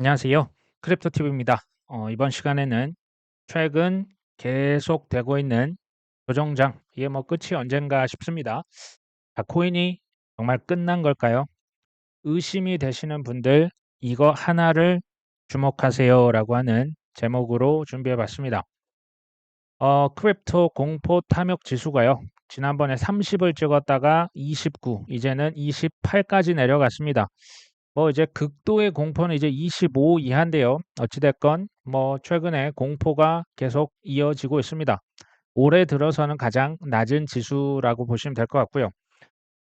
안녕하세요. 크립토TV입니다. 이번 시간에는 최근 계속되고 있는 조정장, 이게 뭐 끝이 언젠가 싶습니다. 자, 코인이 정말 끝난 걸까요? 의심이 되시는 분들 이거 하나를 주목하세요라고 하는 제목으로 준비해 봤습니다. 크립토 공포 탐욕 지수가요. 지난번에 30을 찍었다가 29, 이제는 28까지 내려갔습니다. 뭐 이제 극도의 공포는 이제 25 이하인데요. 어찌 됐건 뭐 최근에 공포가 계속 이어지고 있습니다. 올해 들어서는 가장 낮은 지수라고 보시면 될 것 같고요.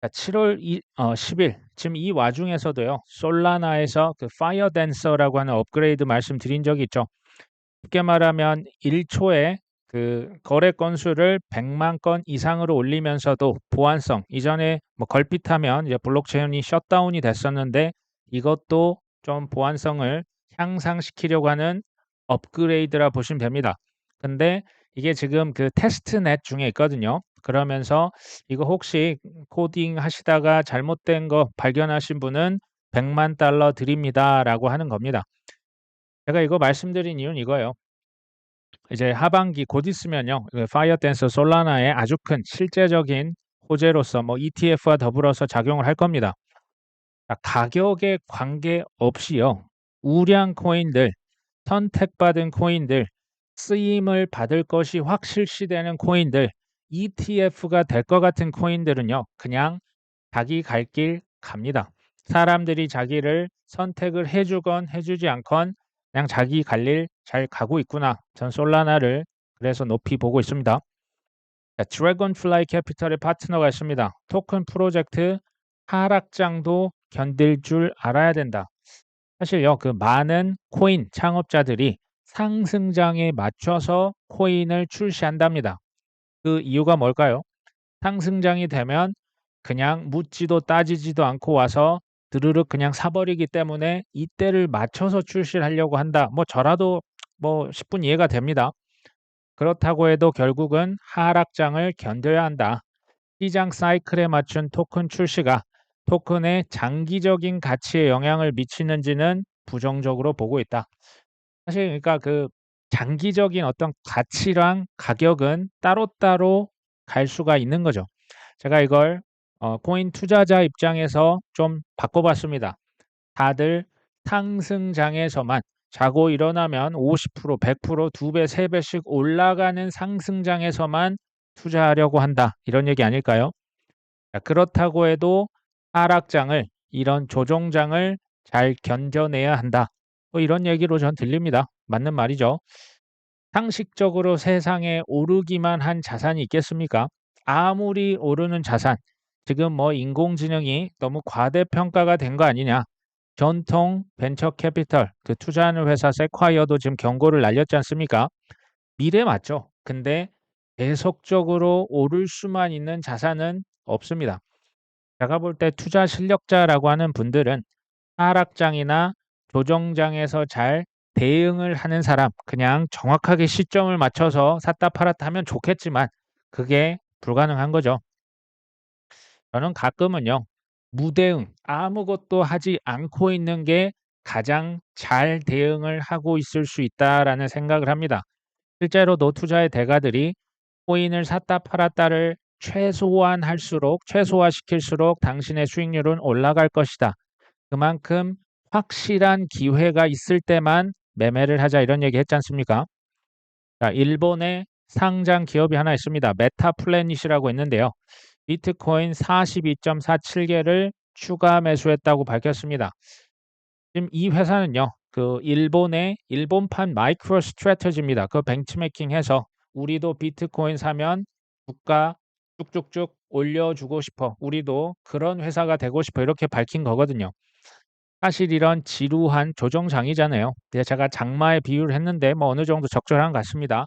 자, 7월 10일 지금 이 와중에서도요. 솔라나에서 그 파이어 댄서라고 하는 업그레이드 말씀드린 적이 있죠. 쉽게 말하면 1초에 그 거래 건수를 100만 건 이상으로 올리면서도 보안성, 이전에 뭐 걸핏하면 이제 블록체인이 셧다운이 됐었는데 이것도 좀 보안성을 향상시키려고 하는 업그레이드라 보시면 됩니다. 근데 이게 지금 그 테스트넷 중에 있거든요. 그러면서 이거 혹시 코딩 하시다가 잘못된 거 발견하신 분은 100만 달러 드립니다라고 하는 겁니다. 제가 이거 말씀드린 이유는 이거예요. 이제 하반기 곧 있으면요. 그 파이어 댄서 솔라나의 아주 큰 실제적인 호재로서 뭐 ETF와 더불어서 작용을 할 겁니다. 자, 가격에 관계없이요. 우량 코인들, 선택받은 코인들, 쓰임을 받을 것이 확실시되는 코인들, ETF가 될 것 같은 코인들은요. 그냥 자기 갈 길 갑니다. 사람들이 자기를 선택을 해 주건 해 주지 않건 그냥 자기 갈 일 잘 가고 있구나. 전 솔라나를 그래서 높이 보고 있습니다. 자, 드래곤플라이 캐피털의 파트너가 있습니다. 토큰 프로젝트 하락장도 견딜 줄 알아야 된다. 사실요, 그 많은 코인 창업자들이 상승장에 맞춰서 코인을 출시한답니다. 그 이유가 뭘까요? 상승장이 되면 그냥 묻지도 따지지도 않고 와서 드르륵 그냥 사버리기 때문에 이때를 맞춰서 출시를 하려고 한다. 뭐 저라도 뭐 10분 이해가 됩니다. 그렇다고 해도 결국은 하락장을 견뎌야 한다. 시장 사이클에 맞춘 토큰 출시가 토큰의 장기적인 가치에 영향을 미치는지는 부정적으로 보고 있다. 사실 그러니까 그 장기적인 어떤 가치랑 가격은 따로따로 갈 수가 있는 거죠. 제가 이걸 코인 투자자 입장에서 좀 바꿔봤습니다. 다들 상승장에서만 자고 일어나면 50%, 100%, 2배, 3배씩 올라가는 상승장에서만 투자하려고 한다. 이런 얘기 아닐까요? 자, 그렇다고 해도 하락장을, 이런 조정장을 잘 견뎌내야 한다. 뭐 이런 얘기로 전 들립니다. 맞는 말이죠. 상식적으로 세상에 오르기만 한 자산이 있겠습니까? 아무리 오르는 자산, 지금 뭐 인공지능이 너무 과대평가가 된 거 아니냐? 전통 벤처 캐피털, 그 투자하는 회사 세콰이어도 지금 경고를 날렸지 않습니까? 미래 맞죠? 근데 계속적으로 오를 수만 있는 자산은 없습니다. 제가 볼 때 투자 실력자라고 하는 분들은 하락장이나 조정장에서 잘 대응을 하는 사람, 그냥 정확하게 시점을 맞춰서 샀다 팔았다 하면 좋겠지만 그게 불가능한 거죠. 저는 가끔은요. 무대응, 아무것도 하지 않고 있는 게 가장 잘 대응을 하고 있을 수 있다라는 생각을 합니다. 실제로도 투자의 대가들이 코인을 샀다 팔았다를 최소화시킬수록 당신의 수익률은 올라갈 것이다. 그만큼 확실한 기회가 있을 때만 매매를 하자 이런 얘기 했지 않습니까? 자, 일본에 상장 기업이 하나 있습니다. 메타플래닛이라고 있는데요. 비트코인 42.47개를 추가 매수했다고 밝혔습니다. 지금 이 회사는요. 그 일본의 일본판 마이크로 스트래터지입니다. 그 벤치마킹해서 우리도 비트코인 사면 주가 쭉쭉쭉 올려주고 싶어. 우리도 그런 회사가 되고 싶어. 이렇게 밝힌 거거든요. 사실 이런 지루한 조정장이잖아요. 근데 제가 장마에 비유를 했는데 뭐 어느 정도 적절한 것 같습니다.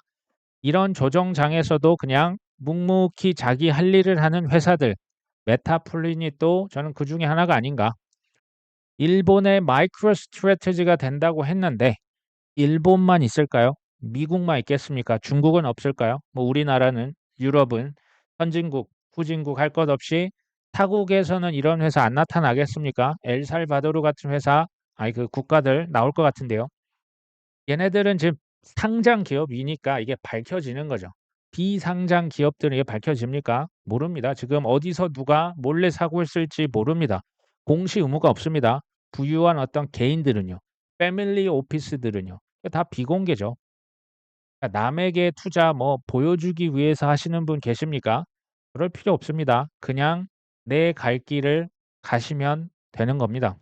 이런 조정장에서도 그냥 묵묵히 자기 할 일을 하는 회사들, 메타플리닛도 저는 그 중에 하나가 아닌가. 일본의 마이크로 스트래테지가 된다고 했는데 일본만 있을까요? 미국만 있겠습니까? 중국은 없을까요? 뭐 우리나라는 유럽은 선진국, 후진국 할 것 없이 타국에서는 이런 회사 안 나타나겠습니까? 엘살바도르 같은 회사 그 국가들 나올 것 같은데요. 얘네들은 지금 상장 기업이니까 이게 밝혀지는 거죠. 비상장 기업들은 이게 밝혀집니까? 모릅니다. 지금 어디서 누가 몰래 사고 있을지 모릅니다. 공시 의무가 없습니다. 부유한 어떤 개인들은요. 패밀리 오피스들은요. 다 비공개죠. 그러니까 남에게 투자 뭐 보여주기 위해서 하시는 분 계십니까? 그럴 필요 없습니다. 그냥 내 갈 길을 가시면 되는 겁니다.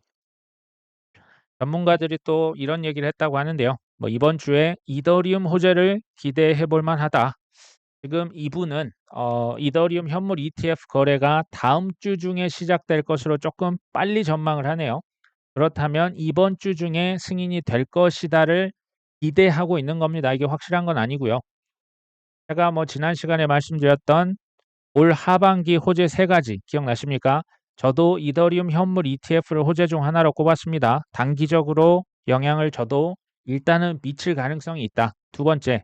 전문가들이 또 이런 얘기를 했다고 하는데요. 뭐 이번 주에 이더리움 호재를 기대해 볼 만하다. 지금 이분은 이더리움 현물 ETF 거래가 다음 주 중에 시작될 것으로 조금 빨리 전망을 하네요. 그렇다면 이번 주 중에 승인이 될 것이다를 기대하고 있는 겁니다. 이게 확실한 건 아니고요. 제가 뭐 지난 시간에 말씀드렸던 올 하반기 호재 세 가지 기억나십니까? 저도 이더리움 현물 ETF를 호재 중 하나로 꼽았습니다. 단기적으로 영향을 줘도 일단은 미칠 가능성이 있다. 두 번째,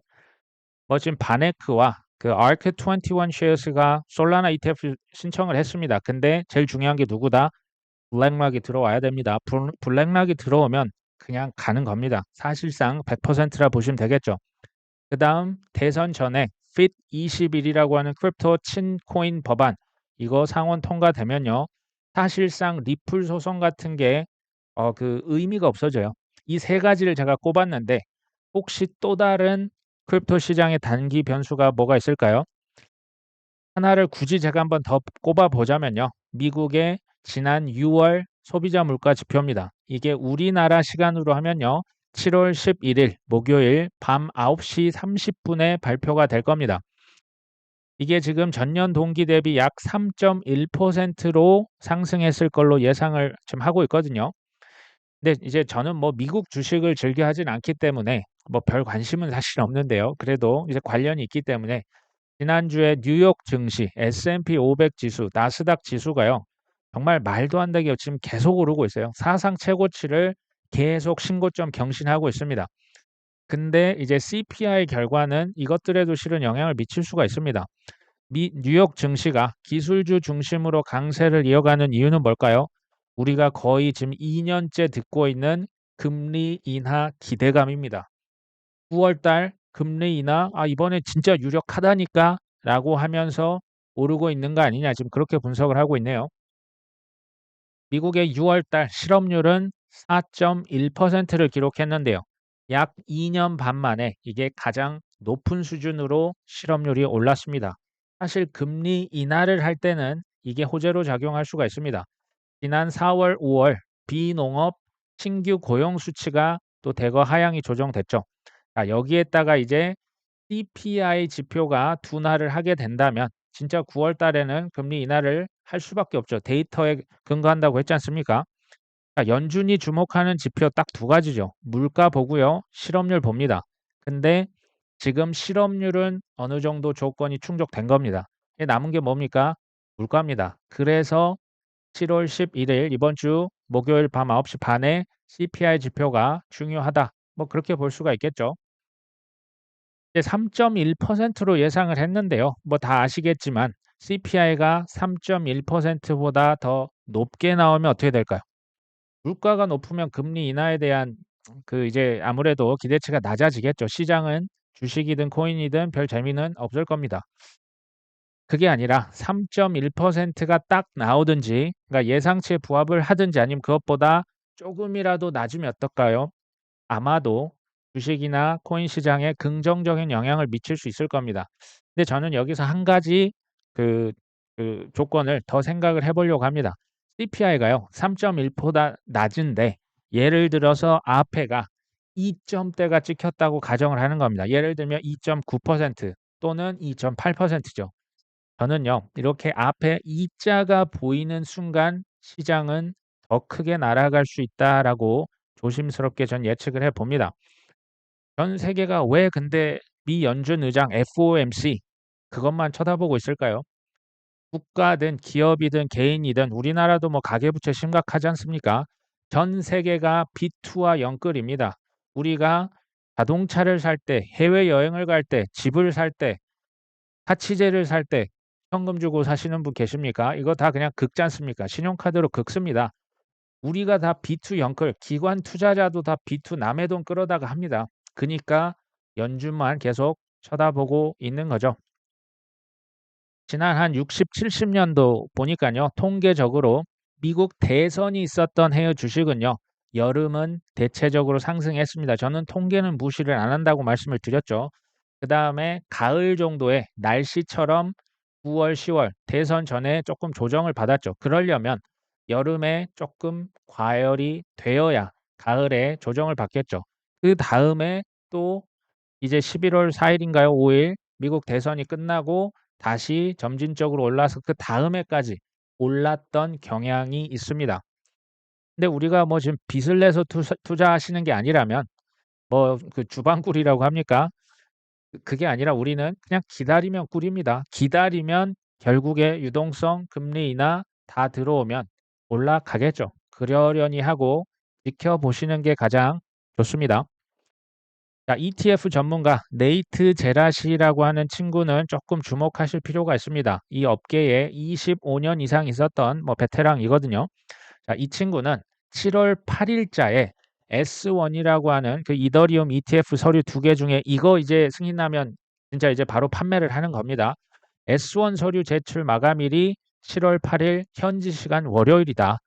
뭐 지금 바네크와 그 ARK21 쉐어스가 솔라나 ETF 신청을 했습니다. 근데 제일 중요한 게 누구다? 블랙락이 들어와야 됩니다. 블랙락이 들어오면 그냥 가는 겁니다. 사실상 100%라 보시면 되겠죠. 그 다음 대선 전에 FIT21이라고 하는 크립토 친코인 법안 이거 상원 통과되면요. 사실상 리플 소송 같은 게 그 의미가 없어져요. 이 세 가지를 제가 꼽았는데 혹시 또 다른 크립토 시장의 단기 변수가 뭐가 있을까요? 하나를 굳이 제가 한번 더 꼽아 보자면요. 미국의 지난 6월 소비자 물가 지표입니다. 이게 우리나라 시간으로 하면요. 7월 11일 목요일 밤 9시 30분에 발표가 될 겁니다. 이게 지금 전년 동기 대비 약 3.1%로 상승했을 걸로 예상을 지금 하고 있거든요. 근데 이제 저는 뭐 미국 주식을 즐겨 하진 않기 때문에 뭐 별 관심은 사실 없는데요. 그래도 이제 관련이 있기 때문에 지난주에 뉴욕 증시, S&P 500 지수, 나스닥 지수가요. 정말 말도 안 되게 지금 계속 오르고 있어요. 사상 최고치를 계속 신고점 경신하고 있습니다. 근데 이제 CPI 결과는 이것들에도 실은 영향을 미칠 수가 있습니다. 뉴욕 증시가 기술주 중심으로 강세를 이어가는 이유는 뭘까요? 우리가 거의 지금 2년째 듣고 있는 금리 인하 기대감입니다. 9월 달 금리 인하 이번에 진짜 유력하다니까 라고 하면서 오르고 있는 거 아니냐 지금 그렇게 분석을 하고 있네요. 미국의 6월 달 실업률은 4.1%를 기록했는데요. 약 2년 반 만에 이게 가장 높은 수준으로 실업률이 올랐습니다. 사실 금리 인하를 할 때는 이게 호재로 작용할 수가 있습니다. 지난 4월, 5월 비농업 신규 고용 수치가 또 대거 하향이 조정됐죠. 여기에다가 이제 CPI 지표가 둔화를 하게 된다면 진짜 9월 달에는 금리 인하를 할 수밖에 없죠. 데이터에 근거한다고 했지 않습니까? 연준이 주목하는 지표 딱 두 가지죠. 물가 보고요. 실업률 봅니다. 근데 지금 실업률은 어느 정도 조건이 충족된 겁니다. 남은 게 뭡니까? 물가입니다. 그래서 7월 11일 이번 주 목요일 밤 9시 반에 CPI 지표가 중요하다. 뭐 그렇게 볼 수가 있겠죠. 3.1%로 예상을 했는데요. 뭐 다 아시겠지만 CPI가 3.1%보다 더 높게 나오면 어떻게 될까요? 물가가 높으면 금리 인하에 대한 그 이제 아무래도 기대치가 낮아지겠죠. 시장은 주식이든 코인이든 별 재미는 없을 겁니다. 그게 아니라 3.1%가 딱 나오든지 그러니까 예상치에 부합을 하든지 아니면 그것보다 조금이라도 낮으면 어떨까요? 아마도 주식이나 코인 시장에 긍정적인 영향을 미칠 수 있을 겁니다. 근데 저는 여기서 한 가지 그, 그 조건을 더 생각을 해보려고 합니다. CPI가요, 3.1보다 낮은데 예를 들어서 앞에가 2점대가 찍혔다고 가정을 하는 겁니다. 예를 들면 2.9% 또는 2.8%죠. 저는요, 이렇게 앞에 2자가 보이는 순간 시장은 더 크게 날아갈 수 있다라고 조심스럽게 전 예측을 해봅니다. 전 세계가 왜 근데 미 연준 의장 FOMC 그것만 쳐다보고 있을까요? 국가든 기업이든 개인이든 우리나라도 뭐 가계부채 심각하지 않습니까? 전 세계가 비투와 영끌입니다. 우리가 자동차를 살 때, 해외여행을 갈 때, 집을 살 때, 사치제를 살 때 현금 주고 사시는 분 계십니까? 이거 다 그냥 긁지 않습니까? 신용카드로 긁습니다. 우리가 다 B2 영끌, 기관 투자자도 다 B2 남의 돈 끌어다가 합니다. 그러니까 연준만 계속 쳐다보고 있는 거죠. 지난 한 60, 70년도 보니까요. 통계적으로 미국 대선이 있었던 해의 주식은요. 여름은 대체적으로 상승했습니다. 저는 통계는 무시를 안 한다고 말씀을 드렸죠. 그 다음에 가을 정도의 날씨처럼 9월, 10월 대선 전에 조금 조정을 받았죠. 그러려면 여름에 조금 과열이 되어야 가을에 조정을 받겠죠. 그 다음에 또 이제 11월 4일인가요? 5일 미국 대선이 끝나고 다시 점진적으로 올라서 그 다음 해까지 올랐던 경향이 있습니다. 근데 우리가 뭐 지금 빚을 내서 투자하시는 게 아니라면 뭐 그 주방꿀이라고 합니까? 그게 아니라 우리는 그냥 기다리면 꿀입니다. 기다리면 결국에 유동성, 금리 인하 다 들어오면 올라가겠죠. 그러려니 하고 지켜보시는 게 가장 좋습니다. 자, ETF 전문가 네이트 제라시라고 하는 친구는 조금 주목하실 필요가 있습니다. 이 업계에 25년 이상 있었던 뭐 베테랑이거든요. 자, 이 친구는 7월 8일자에 S1이라고 하는 그 이더리움 ETF 서류 2개 중에 이거 이제 승인 나면 진짜 이제 바로 판매를 하는 겁니다. S1 서류 제출 마감일이 7월 8일 현지 시간 월요일이다.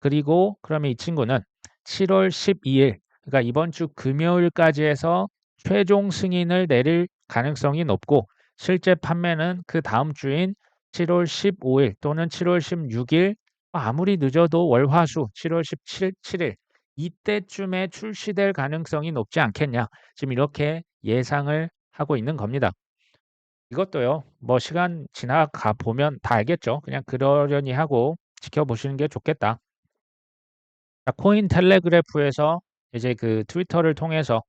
그리고 그러면 이 친구는 7월 12일, 그러니까 이번 주 금요일까지 해서 최종 승인을 내릴 가능성이 높고 실제 판매는 그 다음 주인 7월 15일 또는 7월 16일, 아무리 늦어도 월화수 7월 17일, 7일 이때쯤에 출시될 가능성이 높지 않겠냐. 지금 이렇게 예상을 하고 있는 겁니다. 이것도요. 뭐 시간 지나가 보면 다 알겠죠. 그냥 그러려니 하고 지켜보시는 게 좋겠다. 자, 코인 텔레그래프에서 이제 그 트위터를 통해서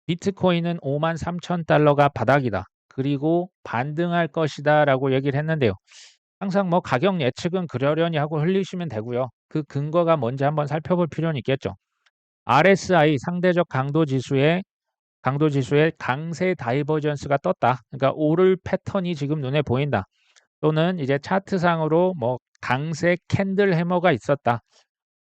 비트코인은 5만 3천 달러가 바닥이다. 그리고 반등할 것이다라고 얘기를 했는데요. 항상 뭐 가격 예측은 그러려니 하고 흘리시면 되고요. 그 근거가 뭔지 한번 살펴볼 필요는 있겠죠. RSI 상대적 강도 지수의 강세 다이버전스가 떴다. 그러니까 오를 패턴이 지금 눈에 보인다. 또는 이제 차트상으로 뭐 강세 캔들 해머가 있었다.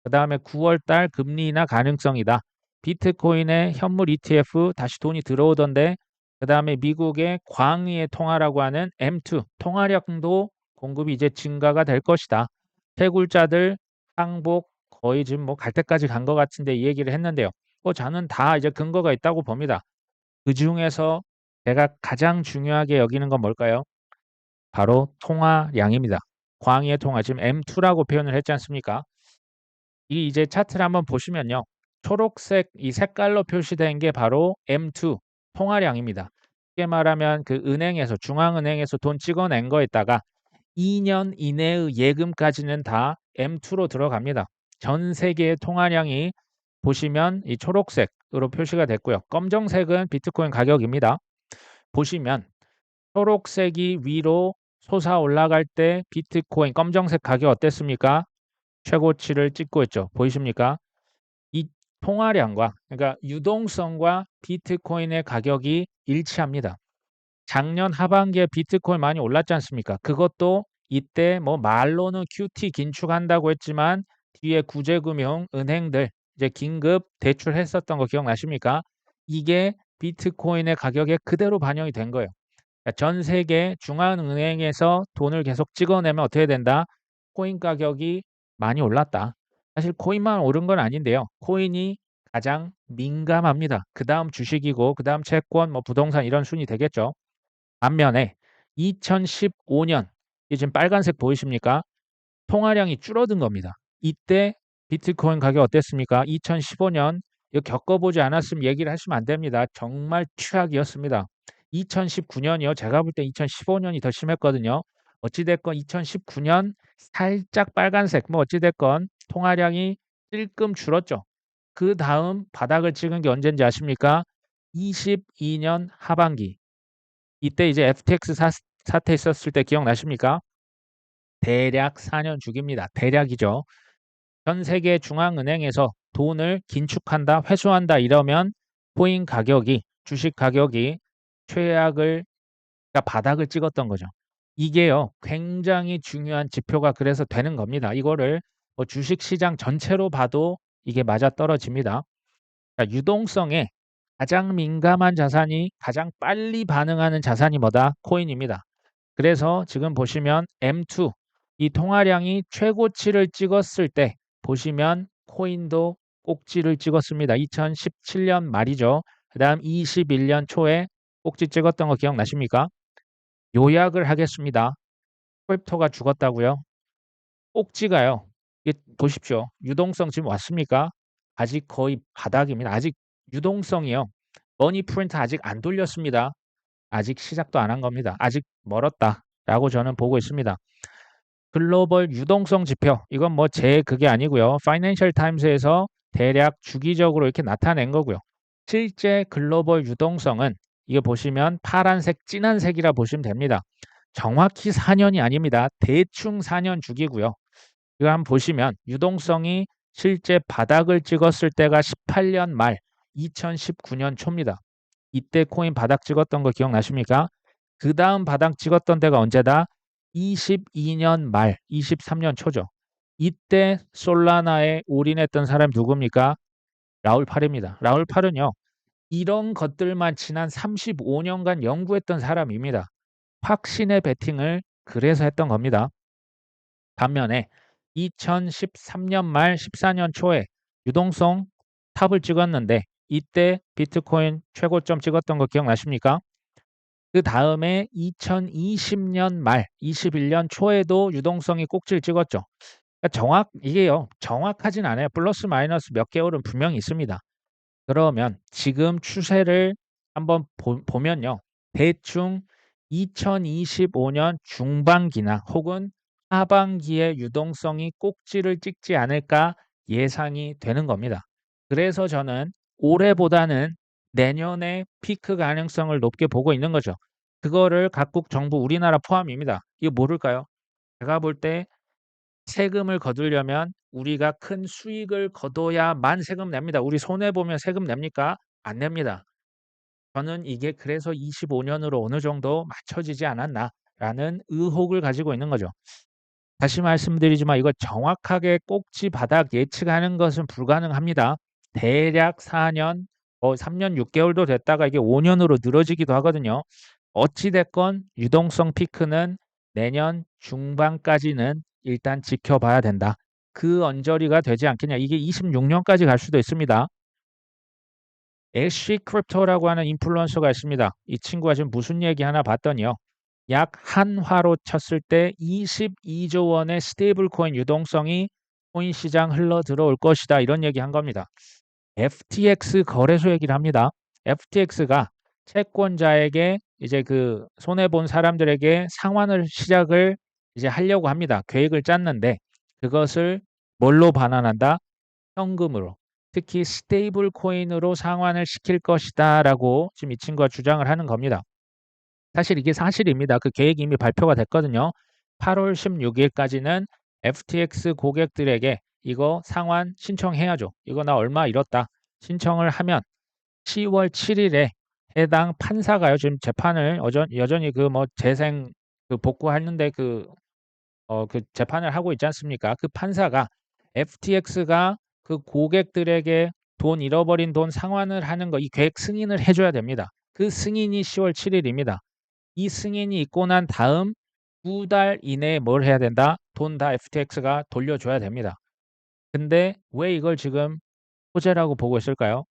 그 다음에 9월 달 금리 인하 가능성이다. 비트코인의 현물 ETF 다시 돈이 들어오던데 그 다음에 미국의 광의의 통화라고 하는 M2 통화량도 공급이 이제 증가가 될 것이다. 채굴자들 항복 거의 지금 뭐 갈 때까지 간 것 같은데 이 얘기를 했는데요. 저는 다 이제 근거가 있다고 봅니다. 그 중에서 제가 가장 중요하게 여기는 건 뭘까요? 바로 통화량입니다. 광의의 통화 지금 M2라고 표현을 했지 않습니까? 이 이제 차트를 한번 보시면요. 초록색 이 색깔로 표시된 게 바로 M2 통화량입니다. 쉽게 말하면 그 은행에서 중앙은행에서 돈 찍어낸 거에다가 2년 이내의 예금까지는 다 M2로 들어갑니다. 전 세계의 통화량이 보시면 이 초록색으로 표시가 됐고요. 검정색은 비트코인 가격입니다. 보시면 초록색이 위로 솟아 올라갈 때 비트코인 검정색 가격 어땠습니까? 최고치를 찍고 있죠. 보이십니까? 이 통화량과 그러니까 유동성과 비트코인의 가격이 일치합니다. 작년 하반기에 비트코인 많이 올랐지 않습니까? 그것도 이때 뭐 말로는 QT 긴축한다고 했지만 뒤에 구제금융 은행들 이제 긴급 대출했었던 거 기억나십니까? 이게 비트코인의 가격에 그대로 반영이 된 거예요. 그러니까 전 세계 중앙은행에서 돈을 계속 찍어내면 어떻게 된다? 코인 가격이 많이 올랐다. 사실 코인만 오른 건 아닌데요. 코인이 가장 민감합니다. 그 다음 주식이고 그 다음 채권, 뭐 부동산 이런 순위 되겠죠. 반면에 2015년, 이 지금 빨간색 보이십니까? 통화량이 줄어든 겁니다. 이때 비트코인 가격 어땠습니까? 2015년 이거 겪어보지 않았으면 얘기를 하시면 안 됩니다. 정말 최악이었습니다. 2019년이요. 제가 볼 때 2015년이 더 심했거든요. 어찌됐건 2019년 살짝 빨간색 뭐 어찌됐건 통화량이 찔끔 줄었죠. 그 다음 바닥을 찍은 게 언제인지 아십니까? 22년 하반기. 이때 이제 FTX 사태 있었을 때 기억나십니까? 대략 4년 주기입니다. 대략이죠. 전 세계 중앙은행에서 돈을 긴축한다, 회수한다 이러면 코인 가격이, 주식 가격이 최악을, 그러니까 바닥을 찍었던 거죠. 이게요, 굉장히 중요한 지표가 그래서 되는 겁니다. 이거를 주식 시장 전체로 봐도 이게 맞아떨어집니다. 그러니까 유동성에 가장 민감한 자산이 가장 빨리 반응하는 자산이 뭐다? 코인입니다. 그래서 지금 보시면 M2 이 통화량이 최고치를 찍었을 때 보시면 코인도 꼭지를 찍었습니다. 2017년 말이죠. 그다음 21년 초에 꼭지 찍었던 거 기억나십니까? 요약을 하겠습니다. 크립토가 죽었다고요? 꼭지가요. 이게 보십시오. 유동성 지금 왔습니까? 아직 거의 바닥입니다. 아직 유동성이요. 머니 프린트 아직 안 돌렸습니다. 아직 시작도 안 한 겁니다. 아직 멀었다라고 저는 보고 있습니다. 글로벌 유동성 지표 이건 뭐 제 그게 아니고요. 파이낸셜 타임스에서 대략 주기적으로 이렇게 나타낸 거고요. 실제 글로벌 유동성은 이거 보시면 파란색, 진한색이라 보시면 됩니다. 정확히 4년이 아닙니다. 대충 4년 주기고요. 이거 한번 보시면 유동성이 실제 바닥을 찍었을 때가 18년 말 2019년 초입니다. 이때 코인 바닥 찍었던 거 기억나십니까? 그 다음 바닥 찍었던 때가 언제다? 22년 말 23년 초죠. 이때 솔라나에 올인했던 사람이 누굽니까? 라울 팔입니다. 라울 팔은요. 이런 것들만 지난 35년간 연구했던 사람입니다. 확신의 베팅을 그래서 했던 겁니다. 반면에 2013년 말 14년 초에 유동성 탑을 찍었는데 이때 비트코인 최고점 찍었던 거 기억나십니까? 그 다음에 2020년 말 21년 초에도 유동성이 꼭지를 찍었죠. 그러니까 이게요. 정확하진 않아요. 플러스 마이너스 몇 개월은 분명히 있습니다. 그러면 지금 추세를 한번 보면요. 대충 2025년 중반기나 혹은 하반기에 유동성이 꼭지를 찍지 않을까 예상이 되는 겁니다. 그래서 저는 올해보다는 내년에 피크 가능성을 높게 보고 있는 거죠. 그거를 각국 정부 우리나라 포함입니다. 이거 모를까요? 제가 볼 때 세금을 거두려면 우리가 큰 수익을 거둬야만 세금 냅니다. 우리 손해보면 세금 냅니까? 안 냅니다. 저는 이게 그래서 25년으로 어느 정도 맞춰지지 않았나라는 의혹을 가지고 있는 거죠. 다시 말씀드리지만 이거 정확하게 꼭지 바닥 예측하는 것은 불가능합니다. 대략 4년, 3년 6개월도 됐다가 이게 5년으로 늘어지기도 하거든요. 어찌 됐건 유동성 피크는 내년 중반까지는 일단 지켜봐야 된다. 그 언저리가 되지 않겠냐. 이게 26년까지 갈 수도 있습니다. 애쉬 크립토라고 하는 인플루언서가 있습니다. 이 친구가 지금 무슨 얘기 하나 봤더니요. 약 한화로 쳤을 때 22조 원의 스테이블 코인 유동성이 코인 시장 흘러 들어올 것이다. 이런 얘기 한 겁니다. FTX 거래소 얘기를 합니다. FTX가 채권자에게 이제 그 손해 본 사람들에게 상환을 시작을 이제 하려고 합니다. 계획을 짰는데 그것을 뭘로 반환한다? 현금으로. 특히 스테이블 코인으로 상환을 시킬 것이다라고 지금 이 친구가 주장을 하는 겁니다. 사실 이게 사실입니다. 그 계획이 이미 발표가 됐거든요. 8월 16일까지는 FTX 고객들에게 이거 상환 신청해야죠. 이거 나 얼마 잃었다. 신청을 하면 10월 7일에 해당 판사가요. 지금 재판을 여전히 그 뭐 재생 그 복구하는데 그 재판을 하고 있지 않습니까? 그 판사가 FTX가 그 고객들에게 돈 잃어버린 돈 상환을 하는 거 이 계획 승인을 해줘야 됩니다. 그 승인이 10월 7일입니다. 이 승인이 있고 난 다음 2달 이내에 뭘 해야 된다? 돈 다 FTX가 돌려줘야 됩니다. 근데 왜 이걸 지금 호재라고 보고 있을까요?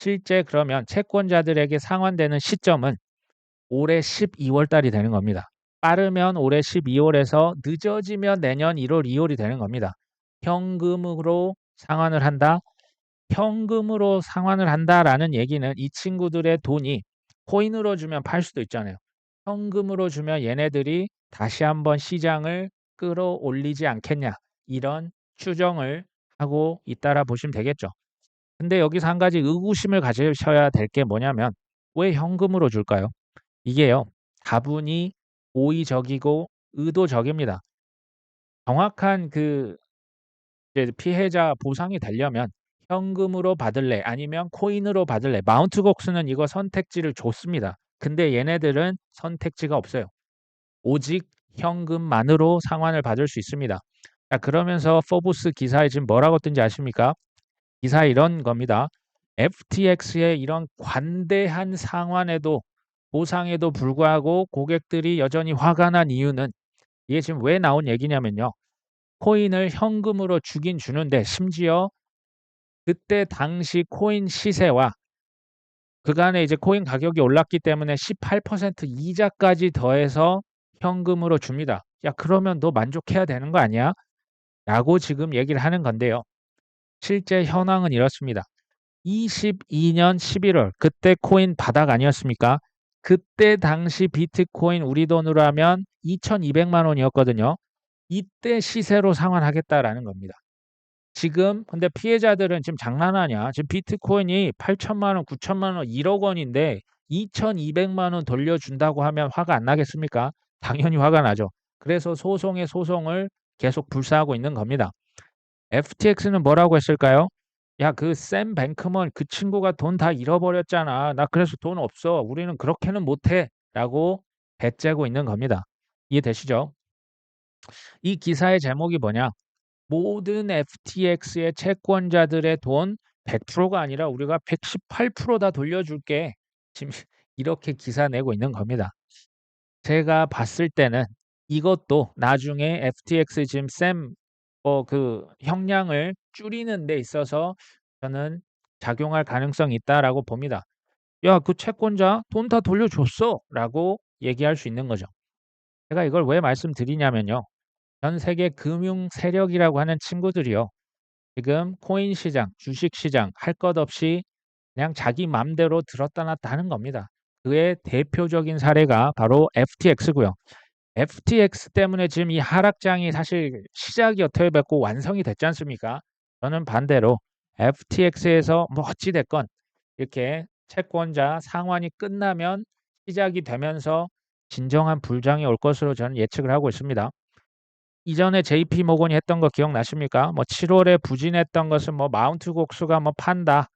실제 그러면 채권자들에게 상환되는 시점은 올해 12월 달이 되는 겁니다. 빠르면 올해 12월에서 늦어지면 내년 1월, 2월이 되는 겁니다. 현금으로 상환을 한다? 현금으로 상환을 한다라는 얘기는 이 친구들의 돈이 코인으로 주면 팔 수도 있잖아요. 현금으로 주면 얘네들이 다시 한번 시장을 끌어올리지 않겠냐. 이런 추정을 하고 있다라 보시면 되겠죠. 근데 여기서 한 가지 의구심을 가지셔야 될 게 뭐냐면 왜 현금으로 줄까요? 이게요. 다분히 고의적이고 의도적입니다. 정확한 그 이제 피해자 보상이 되려면 현금으로 받을래 아니면 코인으로 받을래. 마운트곡스는 이거 선택지를 줬습니다. 근데 얘네들은 선택지가 없어요. 오직 현금만으로 상환을 받을 수 있습니다. 자, 그러면서 포브스 기사에 지금 뭐라고 뜬지 아십니까? 기사 이런 겁니다. FTX의 이런 관대한 상환에도 보상에도 불구하고 고객들이 여전히 화가 난 이유는 이게 지금 왜 나온 얘기냐면요. 코인을 현금으로 주긴 주는데 심지어 그때 당시 코인 시세와 그간에 이제 코인 가격이 올랐기 때문에 18% 이자까지 더해서 현금으로 줍니다. 야, 그러면 너 만족해야 되는 거 아니야? 라고 지금 얘기를 하는 건데요. 실제 현황은 이렇습니다. 22년 11월 그때 코인 바닥 아니었습니까? 그때 당시 비트코인 우리 돈으로 하면 2,200만 원이었거든요. 이때 시세로 상환하겠다라는 겁니다. 지금 근데 피해자들은 지금 장난하냐? 지금 비트코인이 8천만 원, 9천만 원, 1억 원인데 2,200만 원 돌려준다고 하면 화가 안 나겠습니까? 당연히 화가 나죠. 그래서 소송에 소송을 계속 불사하고 있는 겁니다. FTX는 뭐라고 했을까요? 야, 그 샘 뱅크먼 그 친구가 돈 다 잃어버렸잖아. 나 그래서 돈 없어. 우리는 그렇게는 못해. 라고 배째고 있는 겁니다. 이해되시죠? 이 기사의 제목이 뭐냐? 모든 FTX의 채권자들의 돈 100%가 아니라 우리가 118%다 돌려줄게. 지금 이렇게 기사 내고 있는 겁니다. 제가 봤을 때는 이것도 나중에 FTX 지금 그 형량을 줄이는 데 있어서 저는 작용할 가능성이 있다라고 봅니다. 야, 그 채권자 돈 다 돌려줬어 라고 얘기할 수 있는 거죠. 제가 이걸 왜 말씀드리냐면요. 전 세계 금융 세력이라고 하는 친구들이요. 지금 코인 시장, 주식 시장 할 것 없이 그냥 자기 맘대로 들었다 놨다 하는 겁니다. 그의 대표적인 사례가 바로 FTX고요. FTX 때문에 지금 이 하락장이 사실 시작이 어떻게 됐고 완성이 됐지 않습니까? 저는 반대로 FTX에서 뭐 어찌 됐건 이렇게 채권자 상환이 끝나면 시작이 되면서 진정한 불장이 올 것으로 저는 예측을 하고 있습니다. 이전에 JP 모건이 했던 거 기억나십니까? 뭐 7월에 부진했던 것은 뭐 마운트 곡수가 뭐 판다.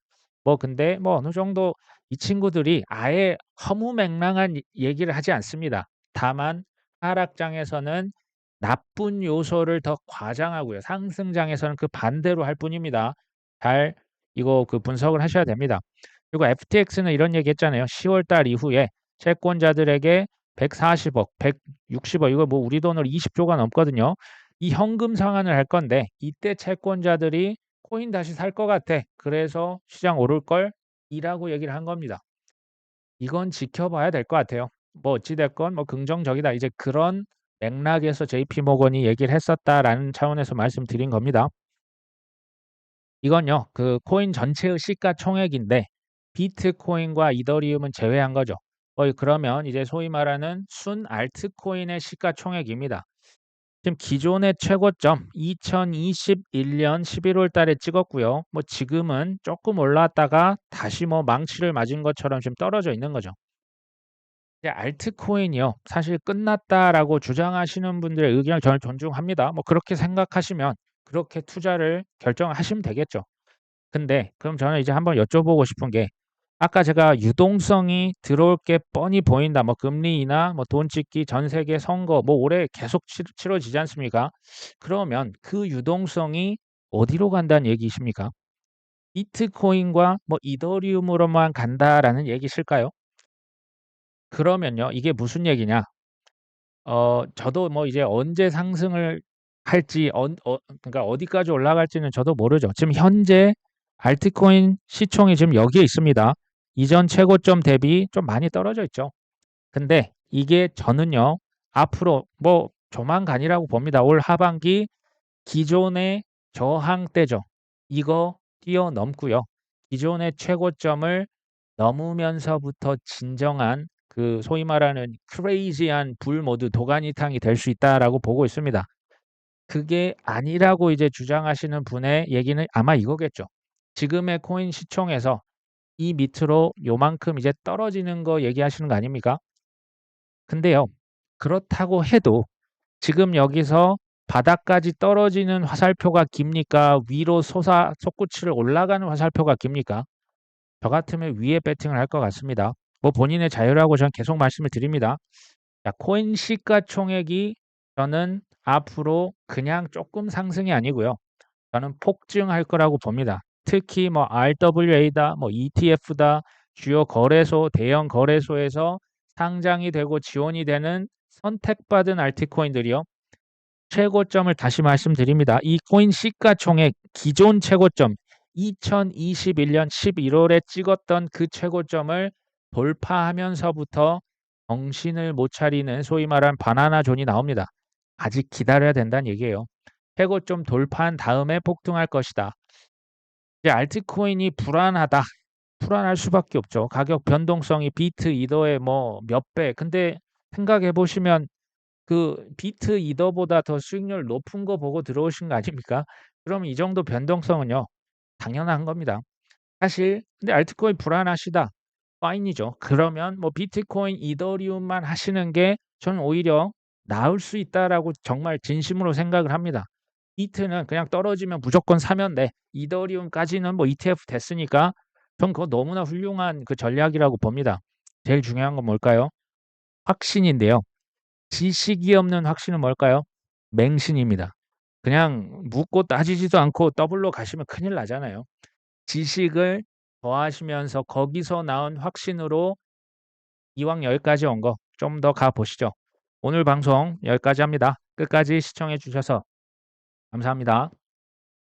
뭐 근데 뭐 어느 정도 이 친구들이 아예 허무맹랑한 얘기를 하지 않습니다. 다만 하락장에서는 나쁜 요소를 더 과장하고요. 상승장에서는 그 반대로 할 뿐입니다. 잘 이거 그 분석을 하셔야 됩니다. 그리고 FTX는 이런 얘기 했잖아요. 10월 달 이후에 채권자들에게 140억, 160억, 이거 뭐 우리 돈으로 20조가 넘거든요. 이 현금 상환을 할 건데 이때 채권자들이 코인 다시 살 것 같아. 그래서 시장 오를 걸 이라고 얘기를 한 겁니다. 이건 지켜봐야 될 것 같아요. 뭐 어찌됐건 뭐 긍정적이다. 이제 그런 맥락에서 JP 모건이 얘기를 했었다라는 차원에서 말씀드린 겁니다. 이건요, 그 코인 전체의 시가총액인데 비트코인과 이더리움은 제외한 거죠. 그러면 이제 소위 말하는 순 알트코인의 시가총액입니다. 지금 기존의 최고점 2021년 11월 달에 찍었고요. 뭐 지금은 조금 올랐다가 다시 뭐 망치를 맞은 것처럼 지금 떨어져 있는 거죠. 이제 알트코인이요. 사실 끝났다라고 주장하시는 분들의 의견을 저는 존중합니다. 뭐 그렇게 생각하시면 그렇게 투자를 결정하시면 되겠죠. 근데 그럼 저는 이제 한번 여쭤보고 싶은 게 아까 제가 유동성이 들어올 게 뻔히 보인다. 뭐 금리 인하, 뭐 돈 찍기, 전 세계 선거, 뭐 올해 계속 치러지지 않습니까? 그러면 그 유동성이 어디로 간다는 얘기이십니까? 비트코인과 뭐 이더리움으로만 간다라는 얘기실까요? 그러면요, 이게 무슨 얘기냐? 저도 뭐 이제 언제 상승을 할지, 그러니까 어디까지 올라갈지는 저도 모르죠. 지금 현재 알트코인 시총이 지금 여기에 있습니다. 이전 최고점 대비 좀 많이 떨어져 있죠. 근데 이게 저는요, 앞으로 뭐 조만간이라고 봅니다. 올 하반기 기존의 저항대죠. 이거 뛰어넘고요. 기존의 최고점을 넘으면서부터 진정한 그 소위 말하는 크레이지한 불 모드 도가니탕이 될 수 있다라고 보고 있습니다. 그게 아니라고 이제 주장하시는 분의 얘기는 아마 이거겠죠. 지금의 코인 시총에서 이 밑으로 요만큼 이제 떨어지는 거 얘기하시는 거 아닙니까? 근데요. 그렇다고 해도 지금 여기서 바닥까지 떨어지는 화살표가 깁니까? 위로 솟구치를 올라가는 화살표가 깁니까? 저 같으면 위에 배팅을 할 것 같습니다. 뭐 본인의 자유라고 저는 계속 말씀을 드립니다. 자, 코인 시가총액이 저는 앞으로 그냥 조금 상승이 아니고요. 저는 폭증할 거라고 봅니다. 특히 뭐 RWA다, 뭐 ETF다, 주요 거래소, 대형 거래소에서 상장이 되고 지원이 되는 선택받은 알트코인들이요. 최고점을 다시 말씀드립니다. 이 코인 시가총액 기존 최고점 2021년 11월에 찍었던 그 최고점을 돌파하면서부터 정신을 못 차리는 소위 말하는 바나나 존이 나옵니다. 아직 기다려야 된다는 얘기예요. 최고점 돌파한 다음에 폭등할 것이다. 이제 알트코인이 불안하다. 불안할 수밖에 없죠. 가격 변동성이 비트, 이더의 뭐 몇 배. 근데 생각해 보시면 그 비트, 이더보다 더 수익률 높은 거 보고 들어오신 거 아닙니까? 그럼 이 정도 변동성은요. 당연한 겁니다. 사실 근데 알트코인 불안하시다. 파인이죠. 그러면 뭐 비트코인, 이더리움만 하시는 게 저는 오히려 나을 수 있다라고 정말 진심으로 생각을 합니다. 비트는 그냥 떨어지면 무조건 사면 돼. 이더리움까지는 뭐 ETF 됐으니까 전 그거 너무나 훌륭한 그 전략이라고 봅니다. 제일 중요한 건 뭘까요? 확신인데요. 지식이 없는 확신은 뭘까요? 맹신입니다. 그냥 묻고 따지지도 않고 더블로 가시면 큰일 나잖아요. 지식을 더하시면서 거기서 나온 확신으로 이왕 여기까지 온 거 좀 더 가보시죠. 오늘 방송 여기까지 합니다. 끝까지 시청해 주셔서 감사합니다.